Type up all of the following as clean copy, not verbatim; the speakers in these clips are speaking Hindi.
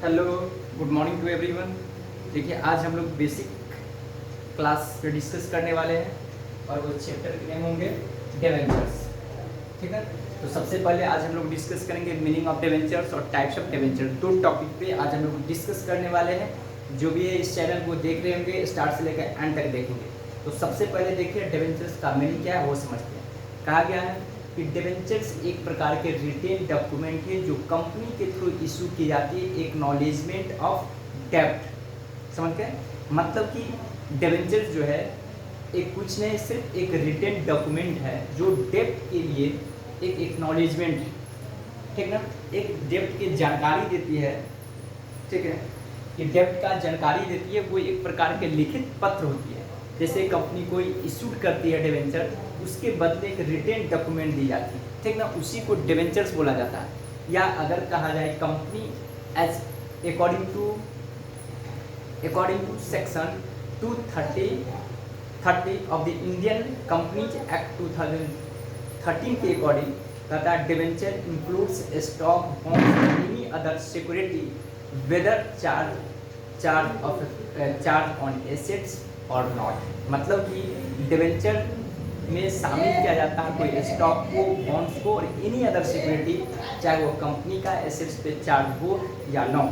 Hello, good morning to everyone. देखिए, आज हम लोग बेसिक क्लास पे डिस्कस करने वाले हैं और वो चैप्टर के नेम होंगे डिवेंचर्स। ठीक है, तो सबसे पहले आज हम लोग डिस्कस करेंगे मीनिंग ऑफ डिवेंचर्स और टाइप्स ऑफ डिवेंचर। दो टॉपिक पे आज हम लोग डिस्कस करने वाले हैं। जो भी है इस चैनल को देख रहे होंगे स्टार्ट से लेकर एंड तक देखेंगे। तो सबसे पहले देखिए डिवेंचर्स का मीनिंग क्या है वो समझते हैं। कहा गया है कि डिवेंचर्स एक प्रकार के रिटेन डॉक्यूमेंट है जो कंपनी के थ्रू इशू की जाती है एक्नॉलेजमेंट ऑफ डेब्ट। समझ गए? मतलब कि डिवेंचर्स जो है एक कुछ नहीं सिर्फ एक रिटेन डॉक्यूमेंट है जो डेब्ट के लिए एक एक्नॉलेजमेंट है। ठीक ना, एक डेब्ट की जानकारी देती है। ठीक है, कि डेब्ट का जानकारी देती है, वो एक प्रकार के लिखित पत्र होती है। जैसे कंपनी कोई इशूड करती है डिवेंचर, उसके बदले एक रिटेन डॉक्यूमेंट दी जाती है। ठीक ना, उसी को डिवेंचर्स बोला जाता है। या अगर कहा जाए company as according to section 230 of the Indian companies act 2013 के अकॉर्डिंग कहता है debenture includes stock bond any other security whether charge on assets और नॉट। मतलब कि डिवेंचर में शामिल किया जाता है कोई स्टॉक को, बॉन्ड्स को और एनी अदर सिक्योरिटी, चाहे वो कंपनी का एसेट्स पे चार्ज हो या ना।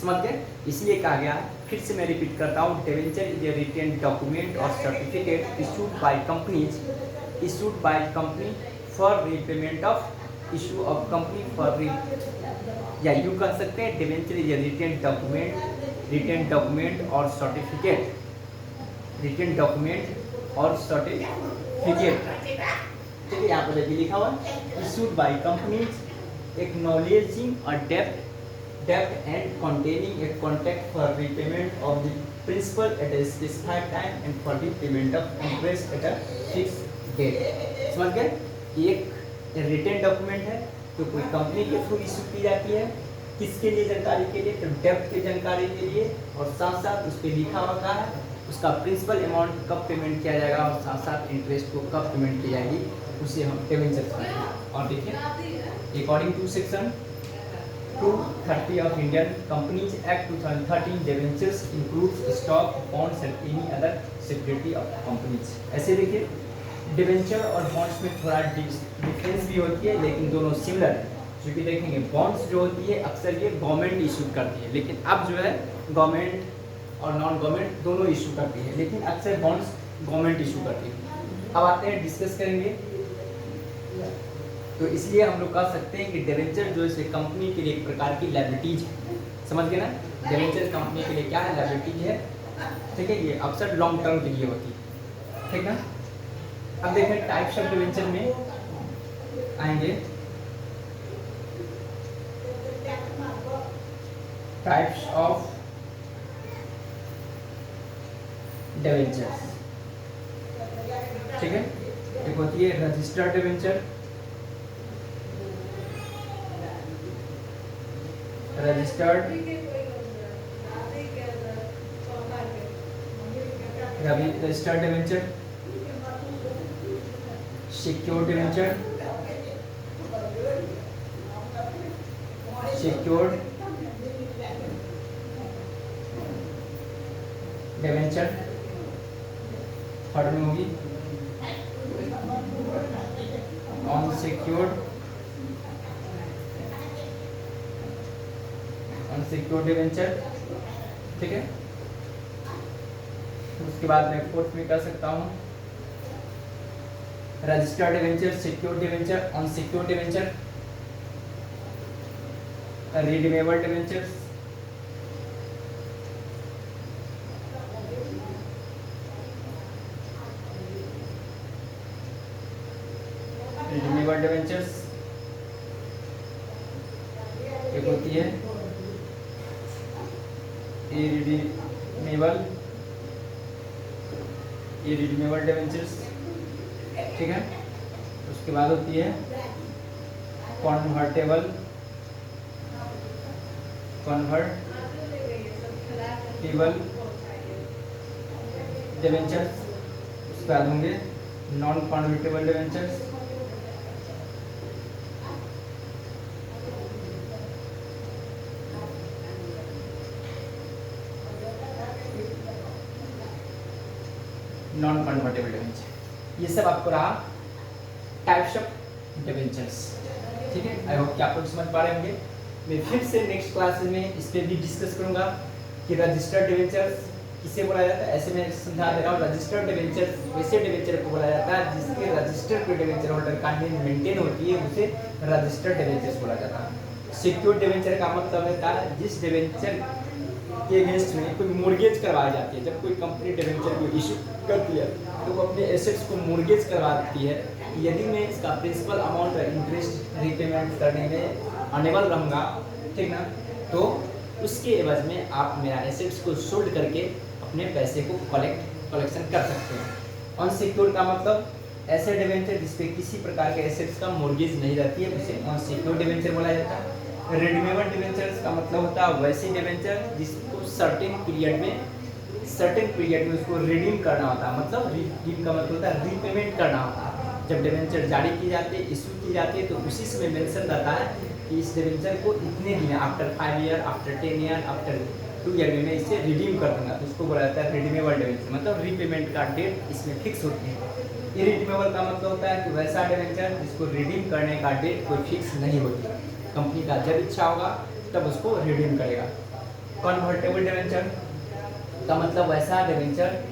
समझ गए? इसलिए कहा गया, फिर से मैं रिपीट करता हूँ, debenture is a written document और certificate issued by company for repayment of issue of company for या यूँ कह सकते हैं debenture is a written document और सर्टिफिकेट ठीक है, यहाँ पर देखिए लिखा हुआ issued by companies acknowledging a डेब्ट and containing a contract for repayment of the principal at a specified time and for the payment of interest at a fixed date। समझ गए? एक रिटेन डॉक्यूमेंट है जो कोई कंपनी के थ्रू इशू की जाती है। किसके लिए? जानकारी के लिए, तो डेब्ट की जानकारी के लिए, और साथ साथ उस पर लिखा हुआ है उसका प्रिंसिपल अमाउंट कब पेमेंट किया जाएगा और साथ साथ इंटरेस्ट को कब पेमेंट की जाएगी, उसे हम डिवेंचर कहते हैं। और देखिए according to section 230 of Indian companies act 2013 debentures includes stock bonds and any other security of companies. ऐसे देखिए डिवेंचर और बॉन्ड्स में थोड़ा डिफरेंस भी होती है, लेकिन दोनों सिमिलर है। क्योंकि देखेंगे बॉन्ड्स जो होती है अक्सर ये गवर्नमेंट इशू करती है, लेकिन अब जो है गवर्नमेंट और नॉन गवर्नमेंट दोनों इशू करती है, लेकिन अक्सर बॉन्ड्स गवर्नमेंट इशू करती है। अब आते हैं डिस्कस करेंगे। तो इसलिए हम लोग कह सकते हैं कि डिवेंचर जो है कंपनी के लिए एक प्रकार की लायबिलिटीज है। समझ गए ना? डिवेंचर कंपनी के लिए क्या है? लायबिलिटीज है। ठीक है, ये अक्सर लॉन्ग टर्म के लिए होती है। ठीक ना, अब देखें टाइप्स ऑफ डिवेंचर में आएंगे। Types of debentures. ठीक है, एक होती है registered debenture, registered debenture, secured debenture, third में होगी अनसिक्योर्ड डिवेंचर। ठीक है, उसके बाद मैं फोर्थ में कर सकता हूँ registered debenture, secured debenture, unsecured debenture, redeemable debentures, redeemable debentures. एक होती है इरिडीमेबल डिवेंचर्स। ठीक है, उसके बाद होती है कन्वर्टेबल डिवेंचर्स। उसके बाद होंगे non convertible debentures, non convertible debenture. ये सब आपको रहा टाइप्स ऑफ डिवेंचर्स। ठीक है, आई होप कि आप लोग समझ पा रहे होंगे। मैं फिर से नेक्स्ट क्लास में इस पर भी डिस्कस करूंगा कि रजिस्टर्ड डिवेंचर्स किसे बोला जाता है। ऐसे मैं समझा दे रहा हूँ, रजिस्टर्ड डिवेंचर वैसे डिवेंचर को बोला जाता है जिसके रजिस्टर्ड डिवेंचर होल्डर का नेम मेंटेन होती है, उसे रजिस्टर्ड डिवेंचर्स बोला जाता है। सिक्योर्ड डिवेंचर का मतलब होता है जिस डिवेंचर के अगेंस्ट में कोई मोर्गेज करवाई जाती है। जब कोई कंपनी डिवेंचर को इशू करती है तो वो अपने एसेट्स को मोर्गेज करवा देती है। यदि मैं इसका प्रिंसिपल अमाउंट और इंटरेस्ट रीपेमेंट करने में अनेबल रहूँगा, ठीक ना, तो उसके एवज में आप मेरा एसेट्स को सोल्ड करके अपने पैसे को कलेक्शन कर सकते हैं। अनसिक्योर्ड का मतलब ऐसे डिवेंचर जिसपे किसी प्रकार के एसेट्स का मोर्गेज नहीं रहती है, उसे अनसिक्योर्ड डिवेंचर बोला जाता है। रिडीमेबल डिवेंचर्स का मतलब होता है वैसे डिवेंचर जिसको सर्टेन पीरियड में उसको रिडीम करना होता है। मतलब रिडीम का मतलब होता है रीपेमेंट करना होता है। जब डिवेंचर जारी की जाती है, इशू की जाती है, तो उसी समय मेंशन रहता है कि इस डिवेंचर को इतने दिन after 5 year, after 10 year, after 2 year में मैं इसे रिडीम कर दूंगा, तो उसको बोला जाता है रिडीमेबल डिवेंचर। मतलब रीपेमेंट का डेट इसमें फिक्स होती है। इरिडीमेबल का मतलब होता है कि वैसा डिवेंचर जिसको रिडीम करने का डेट कोई फिक्स नहीं होती, कंपनी का जब इच्छा होगा तब उसको रिडीम करेगा। कन्वर्टेबल डिवेंचर का मतलब वैसा डिवेंचर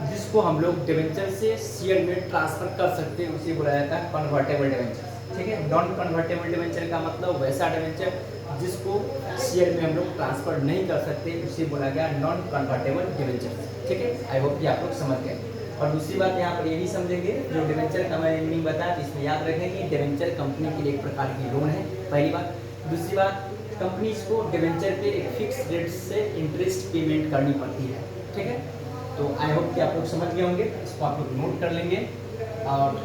जिसको हम लोग डिवेंचर से शेयर में ट्रांसफर कर सकते हैं, उसे बोला जाता है कन्वर्टेबल डिवेंचर। ठीक है, नॉन कन्वर्टेबल डिवेंचर का मतलब वैसा डिवेंचर जिसको शेयर में हम लोग ट्रांसफर नहीं कर सकते, उसे बोला गया नॉन कन्वर्टेबल डिवेंचर। ठीक है, आई होप कि आप लोग समझ गए। और दूसरी बात यहाँ पर ये भी समझेंगे, जो डिवेंचर का मैंने मीनिंग बताया, इसमें याद रखेंगे डिवेंचर कंपनी के लिए एक प्रकार की लोन है, पहली बात। दूसरी बात, कंपनीज को डिवेंचर पे एक फिक्स रेट से इंटरेस्ट पेमेंट करनी पड़ती है। ठीक है, तो आई होप कि आप लोग समझ गए होंगे, इसको आप लोग नोट कर लेंगे। और